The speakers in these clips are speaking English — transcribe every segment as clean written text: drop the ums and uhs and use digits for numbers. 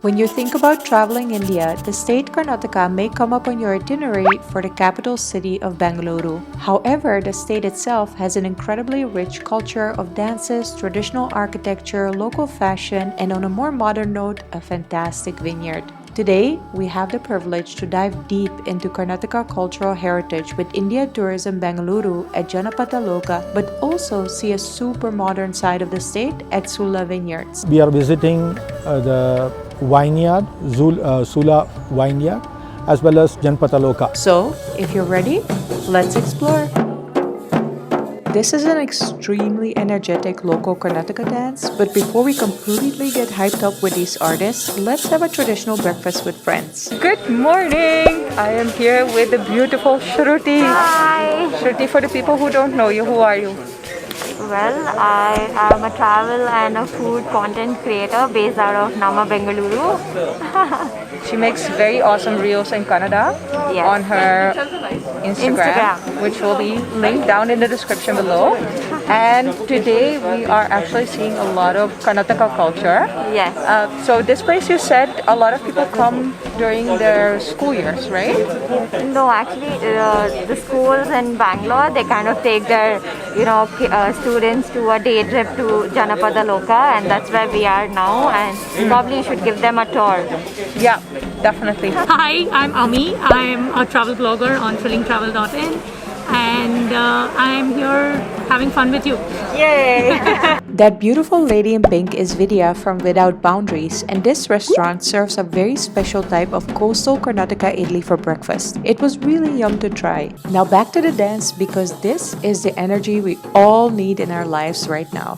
When you think about traveling India, the state Karnataka may come up on your itinerary for the capital city of Bengaluru. However, the state itself has an incredibly rich culture of dances, traditional architecture, local fashion, and on a more modern note, a fantastic vineyard. Today, we have the privilege to dive deep into Karnataka cultural heritage with India Tourism Bengaluru at Janapadaloka, but also see a super modern side of the state at Sula vineyards. We are visiting the vineyard, Sula vineyard, as well as Janapadaloka. So, if you're ready, let's explore. This is an extremely energetic local Karnataka dance, but before we completely get hyped up with these artists, let's have a traditional breakfast with friends. Good morning! I am here with the beautiful Shruti. Hi! Shruti, for the people who don't know you, who are you? Well, I am a travel and a food content creator based out of Nama, Bengaluru. She makes very awesome reels in Kannada Yes. on her Instagram, Instagram. which will be linked down in the description below. And today we are actually seeing a lot of Karnataka culture. Yes. So this place, you said a lot of people come during their school years, right? No, actually, the schools in Bangalore, they kind of take their, students to a day trip to Janapadaloka, and that's where we are now. And probably you should give them a tour. Yeah, definitely. Hi, I'm Ami. I'm a travel blogger on thrillingtravel.in, and I'm here having fun with you. Yay! That beautiful lady in pink is Vidya from Without Boundaries, and this restaurant serves a very special type of coastal Karnataka idli for breakfast. It was really yum to try. Now back to the dance, because this is the energy we all need in our lives right now.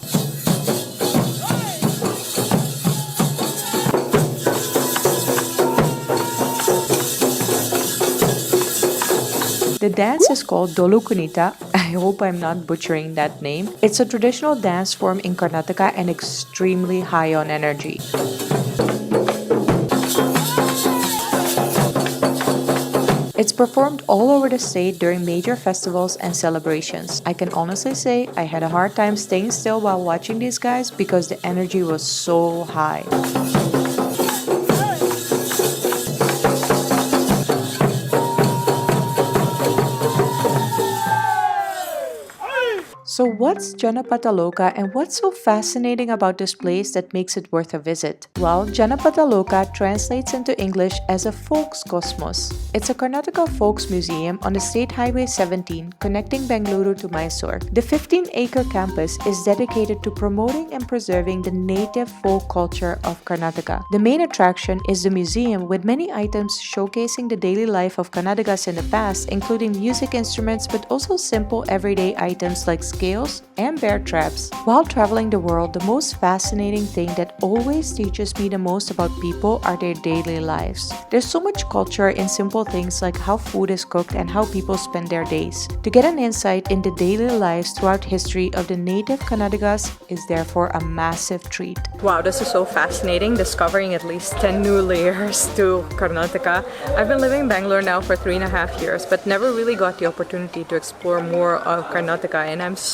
The dance is called Dolu Kunitha. I hope I'm not butchering that name. It's a traditional dance form in Karnataka and extremely high on energy. It's performed all over the state during major festivals and celebrations. I can honestly say I had a hard time staying still while watching these guys because the energy was so high. So what's Janapadaloka and what's so fascinating about this place that makes it worth a visit? Well, Janapadaloka translates into English as a folks cosmos. It's a Karnataka folks museum on the State Highway 17 connecting Bengaluru to Mysore. The 15-acre campus is dedicated to promoting and preserving the native folk culture of Karnataka. The main attraction is the museum with many items showcasing the daily life of Karnatakas in the past, including music instruments but also simple everyday items like scales and bear traps. While traveling the world, the most fascinating thing that always teaches me the most about people are their daily lives. There's so much culture in simple things like how food is cooked and how people spend their days. To get an insight into daily lives throughout history of the native Karnatakas is therefore a massive treat. Wow, this is so fascinating, discovering at least 10 new layers to Karnataka. I've been living in Bangalore now for 3.5 years, but never really got the opportunity to explore more of Karnataka, and I'm so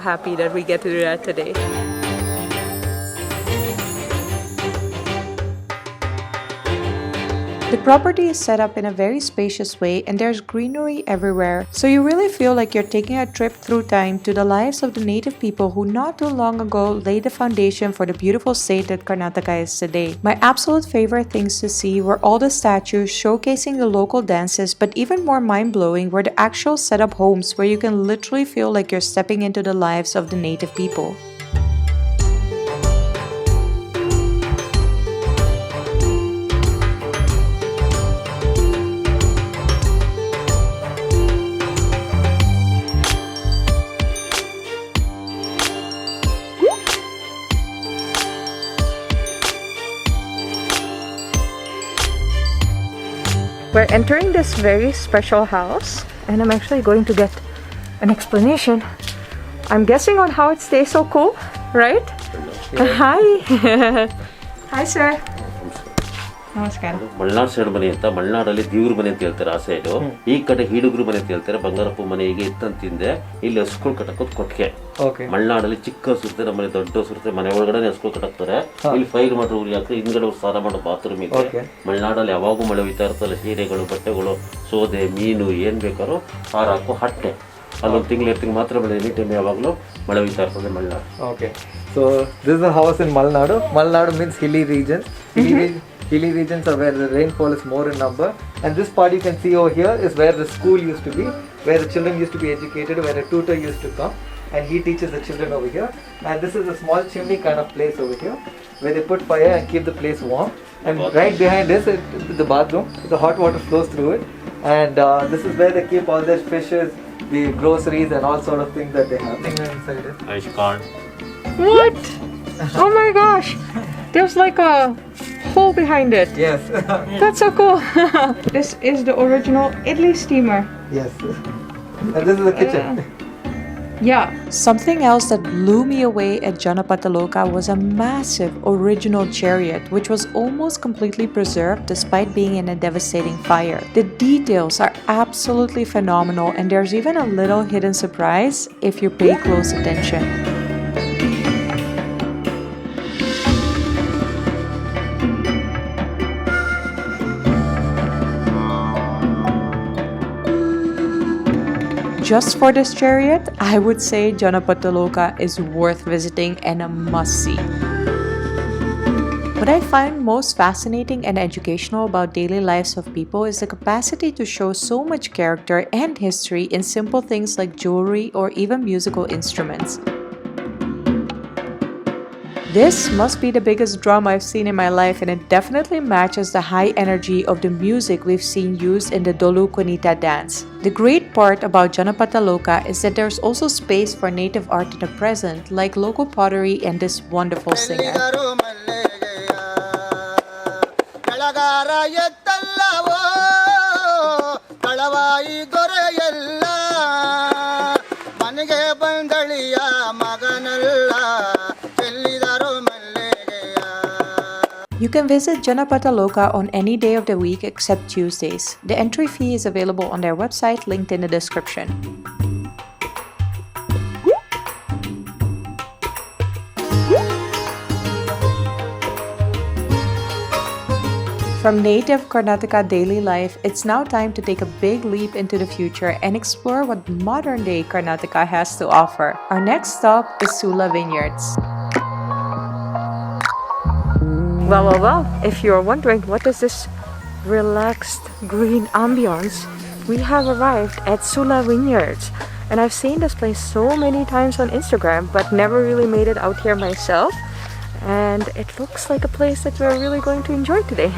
happy that we get to do that today. The property is set up in a very spacious way and there's greenery everywhere, so you really feel like you're taking a trip through time to the lives of the native people who not too long ago laid the foundation for the beautiful state that Karnataka is today. My absolute favorite things to see were all the statues showcasing the local dances, but even more mind-blowing were the actual set-up homes where you can literally feel like you're stepping into the lives of the native people. We're entering this very special house and I'm actually going to get an explanation. I'm guessing on how it stays so cool, right? Hi! Hi, sir. ನಮಸ್ಕಾರ. Malnad side ಮನೆ ಅಂತ, ಮಲ್ನಾಡಲ್ಲಿ ದೇವ್ರ ಮನೆ ಅಂತ ಹೇಳ್ತಾರೆ ಆ side. ಈ ಕಡೆ ಹಿಡುಗ್ರು ಮನೆ ಅಂತ ಹೇಳ್ತಾರೆ. ಬಂಗಾರಪ್ಪ ಮನೆ ಹೀಗೆ ಇತ್ತಂತಿಂದೆ. ಇಲ್ಲಿ ಹಸ್ಗಳು ಕಟ್ಟಕೋದು ಕೊಟ್ಟಿಗೆ. ಮಲ್ನಾಡಲ್ಲಿ ಚಿಕ್ಕ ಹಸುರುತ್ತೆ, ನಮ್ಮನೆ ದೊಡ್ಡ ಹಸುರುತ್ತೆ. ಮನೆ ಒಳಗಡೆ ಹಸ್ಗಳು ಕಟ್ಟಾಕ್ತಾರೆ. ಇಲ್ಲಿ ಫೈರ್ ಮಾಡ್ರೆ ಉರಿ ಹಾಕ್ತಾರೆ. ಹಿಂದ್ಗಡೆ ಸ್ನಾನ ಮಾಡೋ ಬಾತ್ರೂಮ್ ಇದೆ. ಮಲ್ನಾಡಲ್ಲಿ ಯಾವಾಗೂ ಮಳೆ ಹೋಯ್ತಾ ಇರ್ತಲ್ಲ. ಸೀರೆಗಳು, ಬಟ್ಟೆಗಳು, ಸೋದೆ, ಮೀನು ಏನ್ ಬೇಕಾದ್ರೂ ಹಾರಾಕೋ ಹಟ್ಟೆ. ಅಲ್ಲೊಂದು ತಿಂಗಳು ಮಾತ್ರ ಮಳೆ. ಎನಿ ಟೈಮ್ ಯಾವಾಗಲೂ ಮಳೆ ಹೋಯ್ತಾ ಇರ್ತದೆ Malnad. Okay, so this is a house in Malnadu. Malnadu means hilly regions. Hilly regions are where the rainfall is more in number. And this part you can see over here is where the school used to be, where the children used to be educated, where a tutor used to come and he teaches the children over here. And this is a small chimney kind of place over here where they put fire and keep the place warm. And right behind this is the bathroom. The hot water flows through it. And this is where they keep all their fishes, the groceries and all sort of things that they have inside it. Ice card. What? Oh my gosh! There's like a hole behind it. Yes. That's so cool. This is the original Italy steamer. Yes. And this is the kitchen. Yeah. Something else that blew me away at Janapadaloka was a massive original chariot which was almost completely preserved despite being in a devastating fire. The details are absolutely phenomenal and there's even a little hidden surprise if you pay close attention. Just for this chariot, I would say Janapadaloka is worth visiting and a must-see. What I find most fascinating and educational about daily lives of people is the capacity to show so much character and history in simple things like jewelry or even musical instruments. This must be the biggest drum I've seen in my life, and it definitely matches the high energy of the music we've seen used in the Dolu Kunitha dance. The great part about Janapadaloka is that there's also space for native art in the present, like local pottery and this wonderful singer. You can visit Janapadaloka on any day of the week except Tuesdays. The entry fee is available on their website linked in the description. From native Karnataka daily life, it's now time to take a big leap into the future and explore what modern-day Karnataka has to offer. Our next stop is Sula vineyards. Well, if you're wondering what is this relaxed green ambience, we have arrived at Sula vineyards. And I've seen this place so many times on Instagram but never really made it out here myself. And it looks like a place that we're really going to enjoy today.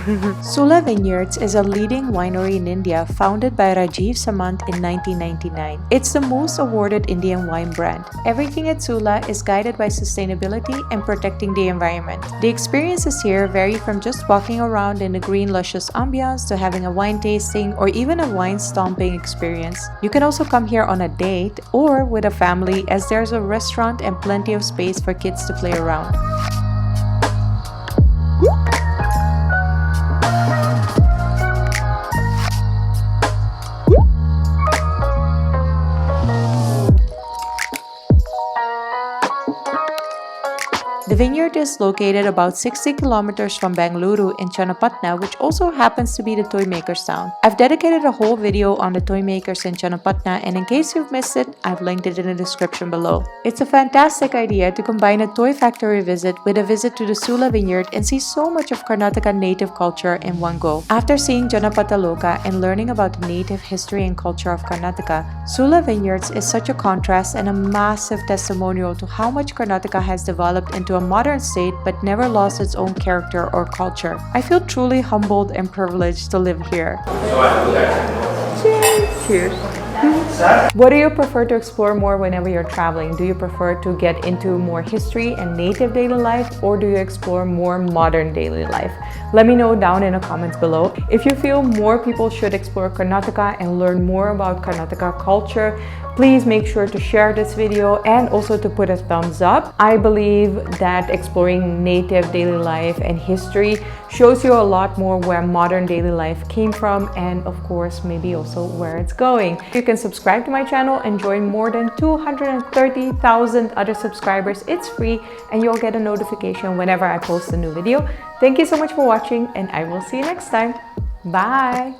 Sula Vineyards is a leading winery in India founded by Rajiv Samant in 1999. It's the most awarded Indian wine brand. Everything at Sula is guided by sustainability and protecting the environment. The experiences here vary from just walking around in the green luscious ambience to having a wine tasting or even a wine stomping experience. You can also come here on a date or with a family, as there's a restaurant and plenty of space for kids to play around. The vineyard is located about 60 kilometers from Bengaluru in Channapatna, which also happens to be the toy maker's town. I've dedicated a whole video on the toy makers in Channapatna, and in case you've missed it, I've linked it in the description below. It's a fantastic idea to combine a toy factory visit with a visit to the Sula vineyard and see so much of Karnataka native culture in one go. After seeing Janapadaloka and learning about the native history and culture of Karnataka, Sula vineyards is such a contrast and a massive testimonial to how much Karnataka has developed into a modern state but never lost its own character or culture. I feel truly humbled and privileged to live here. Cheers. What do you prefer to explore more whenever you're traveling? Do you prefer to get into more history and native daily life, or do you explore more modern daily life? Let me know down in the comments below. If you feel more people should explore Karnataka and learn more about Karnataka culture, please make sure to share this video and also to put a thumbs up. I believe that exploring native daily life and history shows you a lot more where modern daily life came from, and of course maybe also where it's going. You can subscribe to my channel and join more than 230,000 other subscribers. It's free and you'll get a notification whenever I post a new video. Thank you so much for watching, and I will see you next time. Bye!